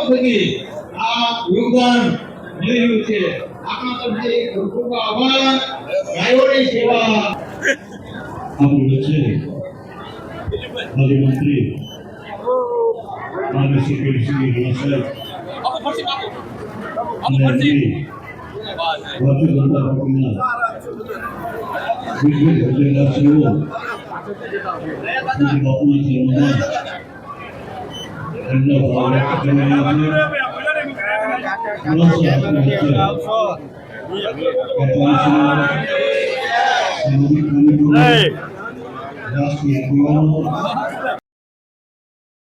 થકી આ યોગદાન મળી રહ્યું છે। આપણા તરફથી ખૂબ ખૂબ આભાર। ગાયોની સેવા આપણી વચ્ચે મંત્રી માનનીય શ્રી રાણા સાહેબ ભારતીય જનતા પાર્ટીના વિશ્વ હોદ્દેદારશ્રીઓ બાપુના ચરણોમાં એમના ભાવ વ્યક્ત કરી રહ્યા છે।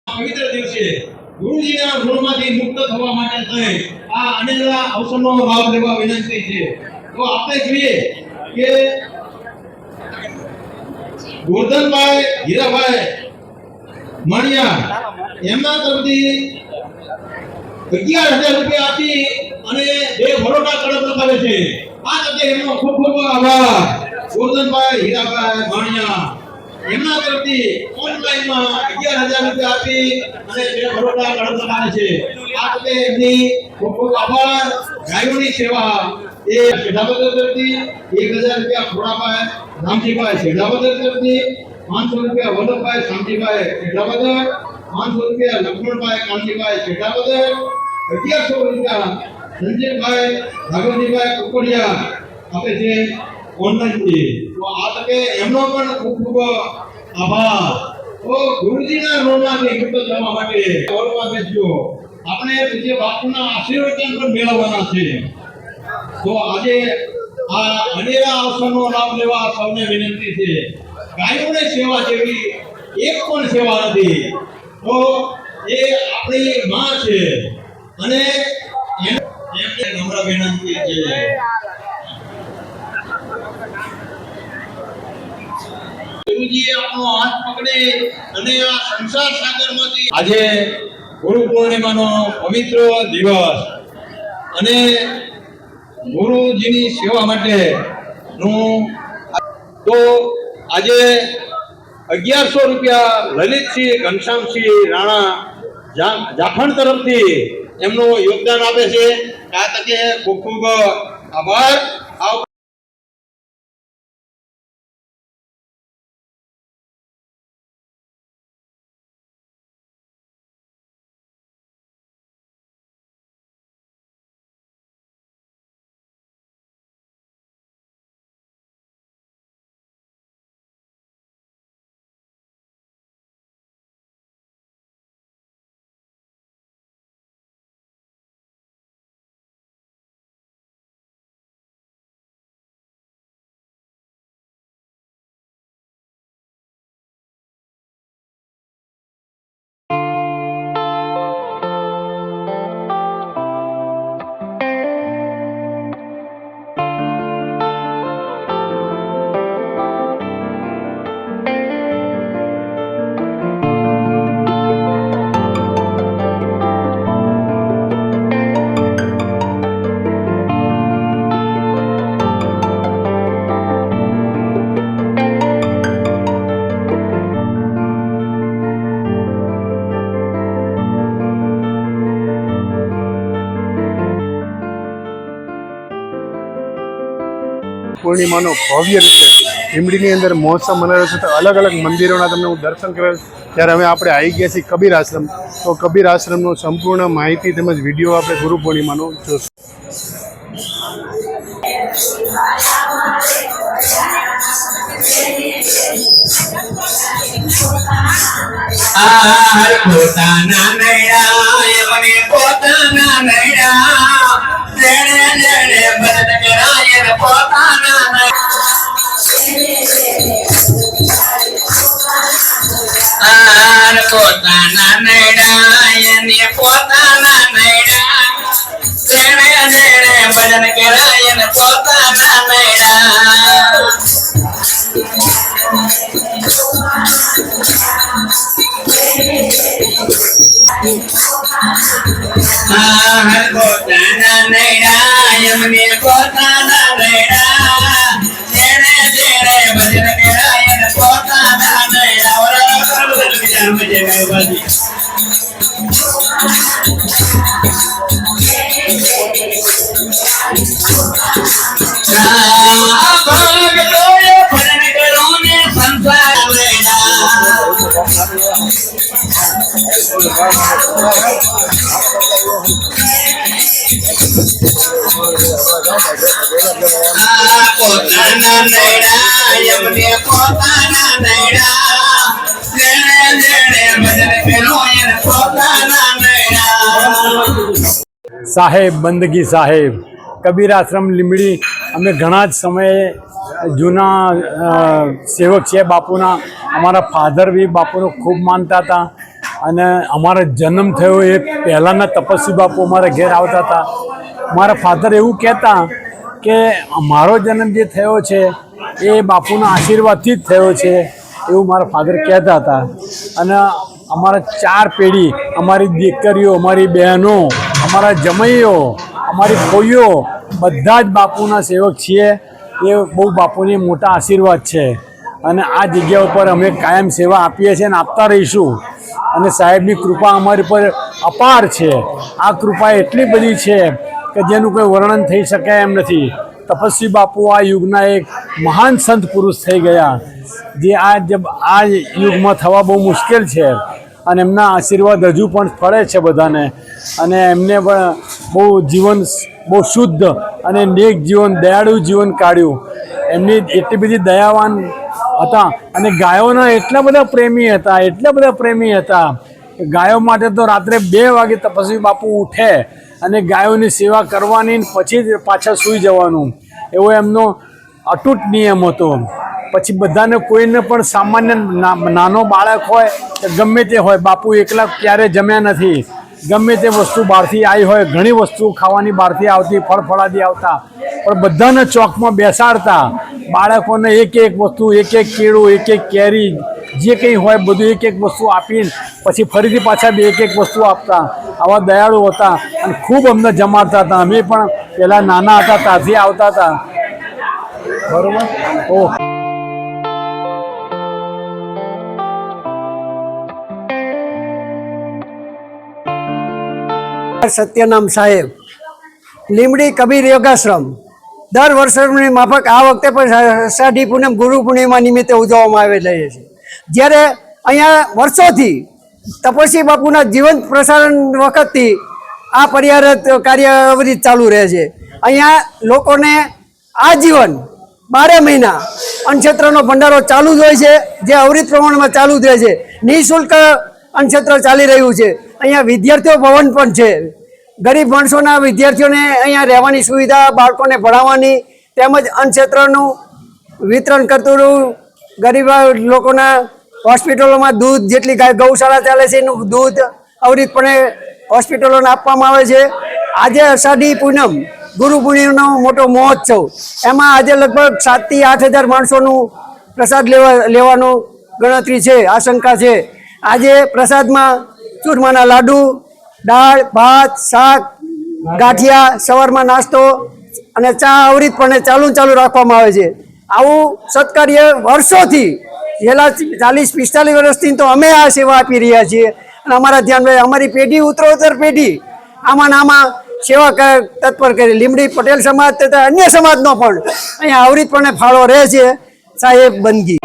પવિત્ર દિવસે ગુરુજીના ઋણમાંથી મુક્ત થવા માટે થઈ આ અનેલા અવસરનો લાભ લેવા વિનંતી છે। તો આપણે જોઈએ કે ગોરધનભાઈ હીરાભાઈ માણિયા એમના તરફથી 11,000 રૂપિયા આપી અને 2 ભરોડા કડપ લગાવે છે। આ તકે એમનો ખૂબ ખૂબ આભાર। ગોરધનભાઈ હીરાભાઈ માણિયા એમના તરફથી ઓનલાઈનમાં 11,000 રૂપિયા આપી અને 2 ભરોડા કડપ લગાવે છે। આ તકે એમની ખૂબ ખૂબ આભાર। ગાયોની સેવા એ શેઢાબદર તરફથી 1,000 રૂપિયા ખોડાભાઈ રામજીભાઈ શેઢાબદર તરફથી 500 રૂપિયા વલ્લભભાઈ શામજીભાઈ શેઢાબદર 500 રૂપિયા લક્ષ્મણભાઈ કામજીભાઈ શેઢાબદર 1100 રૂપિયા સંજયભાઈ રાઘવજીભાઈ કુકડિયા આપે છે ઓનલાઈનથી। તો આ તકે એમનો પણ ખૂબ ખૂબ આભાર। તો ગુરુજીના ઋણમાંથી મુક્ત થવા માટે ઓળવા બેસજો। આપણે પૂજ્ય બાપુના આશીર્વાદ પણ મેળવવાના છે। તો આજે આ અનેરા અવસરનો લાભ લેવા સૌને વિનંતી છે। ગાયોની સેવા જેવી એક પણ સેવા નથી। તો એ આપણી માં છે અને એમને નમ્ર વિનંતી છે। ગુરુજીએ આપણો હાથ પકડી અને આ સંસાર સાગરમાંથી આજે ગુરુ પૂર્ણિમાનો પવિત્ર દિવસ અને ગુરુજીની સેવા માટે નું તો આજે 1100 રૂપિયા લલિતસિંહ ઘનશ્યામસિંહ રાણા જાખણ તરફથી એમનું યોગદાન આપે છે। આ તકે ખૂબ ખૂબ આભાર। પૂર્ણિમાનો ભવ્ય રીતે લીંબડીની અંદર મહોત્સવ મનાવ્યો છે। તો અલગ અલગ મંદિરોના તમને હું દર્શન કરેલ। ત્યારે હવે આપણે આવી ગયા છીએ કબીર આશ્રમ। તો કબીર આશ્રમનો સંપૂર્ણ માહિતી તેમજ વિડીયો આપણે ગુરુ પૂર્ણિમાનો જોશું। પોતાના નૈડા પોતાના નૈડા જેણે જેણે ભજન કરાય ને પોતાના નૈડા પોતાના નૈડા એમને પોતાના નૈડા જેણે જેણે ભજન કરાય ને પોતાના નૈડા ભક્તોએ ભજન કરો ને સંસાર વેડા પોતાના નૈડા એમને પોતાના નૈડા જેણે જેણે ભજન કર્યું એને પોતાના નૈડા સાહેબ બંદગી સાહેબ કબીર આશ્રમ લીંબડી અમે ઘણા જ સમયે જૂના સેવક છે બાપુના. અમારા ફાધર બી બાપુનો ખૂબ માનતા હતા અને અમારો જન્મ થયો એ પહેલાંના તપસ્વી બાપુ અમારા ઘેર આવતા હતા. મારા ફાધર એવું કહેતા કે મારો જન્મ જે થયો છે એ બાપુના આશીર્વાદથી જ થયો છે એવું મારા ફાધર કહેતા હતા. અને અમારા 4 પેઢી, અમારી દીકરીઓ, અમારી બહેનો, અમારા જમૈયો, અમારી ફોઈઓ બધા જ બાપુના સેવક છીએ. એ બહુ બાપુની મોટા આશીર્વાદ છે અને આ જગ્યા ઉપર અમે કાયમ સેવા આપીએ છીએ અને આપતા રહીશું. અને સાહેબની કૃપા અમારી પર અપાર છે. આ કૃપા એટલી બધી છે કે જેનું કોઈ વર્ણન થઈ શકે એમ નથી. તપસ્વી બાપુ આ યુગના એક મહાન સંત પુરુષ થઈ ગયા જે આ યુગમાં થવા બહુ મુશ્કેલ છે અને એમના આશીર્વાદ હજુ પણ ફળે છે બધાને. અને એમને પણ બહુ જીવન બહુ શુદ્ધ અને નેક જીવન, દયાળુ જીવન કાઢ્યું. એમની એટલી બધી દયાવાન હતા અને ગાયોના એટલા બધા પ્રેમી હતા કે ગાયો માટે તો રાત્રે 2 વાગે તપસ્વી બાપુ ઉઠે અને ગાયોની સેવા કરવાની પછી જ પાછા સૂઈ જવાનું એવો એમનો અતૂટ નિયમ હતો. પછી બધાને કોઈને પણ સામાન્ય નાનો બાળક હોય કે ગમે તે હોય, બાપુ એકલા ક્યારે જમ્યા નથી. ગમે તે વસ્તુ બહારથી આવી હોય, ઘણી વસ્તુ ખાવાની બહારથી આવતી, ફળફળાદી આવતા, પણ બધાને ચોકમાં બેસાડતા. બાળકોને એક વસ્તુ, એક કેળું, એક કેરી, જે કંઈ હોય બધું એક વસ્તુ આપીને પછી ફરીથી પાછા એક વસ્તુ આપતા. આવા દયાળુ હતા અને ખૂબ અમને જમાડતા હતા. અમે પણ પહેલાં નાના હતા ત્યારથી આવતા હતા. બરાબર. ઓહ, સત્યનામ સાહેબ, લીંબડી કબીર યોગાશ્રમ દર વર્ષની માફક આ વખતે પણ અષાઢી પૂનમ ગુરુ પૂર્ણિમા નિમિત્તે ઉજવવામાં આવી રહી છે. જ્યારે અહીંયા વર્ષોથી તપસ્વી બાપુના જીવંત પ્રસારણ વખતથી આ પરિહારત કાર્ય અવધિ ચાલુ રહે છે. અહીંયા લોકોને આજીવન 12 મહિના અન્નક્ષેત્રનો ભંડારો ચાલુ જ હોય છે, જે અવરિત પ્રમાણમાં ચાલુ જ રહે છે. નિઃશુલ્ક અન્નક્ષેત્ર ચાલી રહ્યું છે. અહીંયા વિદ્યાર્થીઓ ભવન પણ છે. ગરીબ માણસોના વિદ્યાર્થીઓને અહીંયા રહેવાની સુવિધા, બાળકોને ભણાવવાની તેમજ અન્નક્ષેત્રનું વિતરણ કરતું ગરીબ લોકોના હોસ્પિટલોમાં દૂધ, જેટલી ગૌશાળા ચાલે છે એનું દૂધ અવરિતપણે હોસ્પિટલોને આપવામાં આવે છે. આજે અષાઢી પૂનમ ગુરુ પૂર્ણિમાનો મોટો મહોત્સવ, એમાં આજે લગભગ 7 થી 8 હજાર માણસોનું પ્રસાદ લેવાનું ગણતરી છે, આશંકા છે. આજે પ્રસાદમાં ચૂરમાના લાડુ, દાળ, ભાત, શાક, ગાંઠિયા, સવારમાં નાસ્તો અને ચા અવરિતપણે ચાલુ રાખવામાં આવે છે. આવું સત્કાર્ય વર્ષોથી છેલ્લા 40-45 વર્ષથી તો અમે આ સેવા આપી રહ્યા છીએ અને અમારા ધ્યાન અમારી પેઢી ઉત્તરોત્તર પેઢી આમાં સેવા તત્પર કરી. લીંબડી પટેલ સમાજ તથા અન્ય સમાજનો પણ અહીંયા અવરિતપણે ફાળો રહે છે. સાહેબ બંદગી.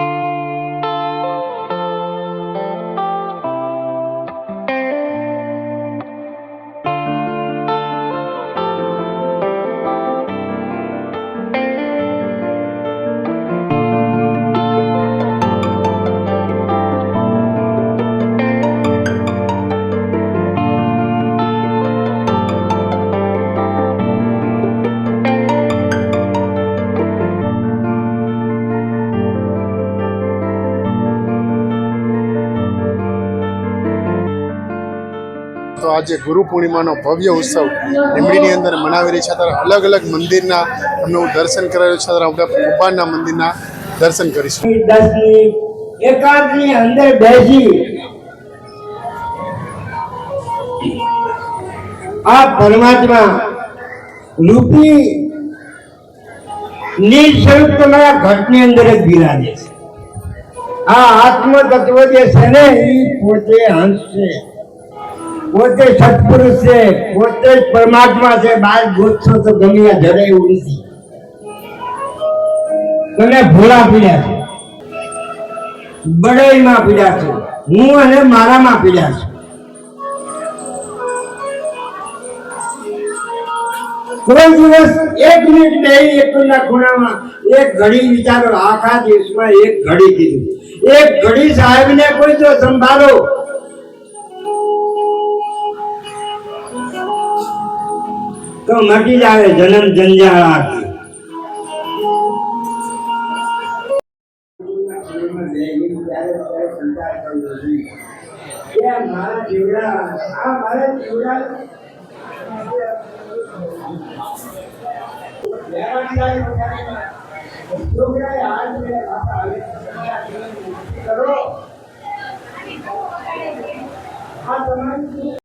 તો આજે ગુરુ પૂર્ણિમાનો ભવ્ય ઉત્સવ લીંબડીની અંદર મનાવી રહી છે. ત્યારે અલગ અલગ મંદિરના અમને હું દર્શન કરાવ્યું છે. ત્યારે આપણે ભગવાનના મંદિરના દર્શન કરીશું. એકાંતની અંદર બેસી આ પરમાત્મા રૂપી નિઃસ્વરૂપ તમારા ઘટની અંદર જ બિરાજે છે. આ આત્મ તત્વ જે છે ને એ પોતે હંસ છે. પોતે સત્પુરુષ છે, પોતે જ પરમાત્મા છે. બહાર ગોતશો તો ગમે જડે એવું નથી. તમે ભોળા પીડ્યા છો, બડાઈમાં પીડ્યા છો, હું અને મારામાં પીડ્યા છું. કોઈ દિવસ 1 મિનિટ નહીં એકના ખૂણામાં એક ઘડી વિચારો. આખા દિવસમાં એક ઘડી કીધું. એક ઘડી સાહેબને કોઈ તો સંભાળો. તો મટી જાય જન્મ જંજાળ. મારા જીવડા આ મારા જીવડા કરો. આ તમારી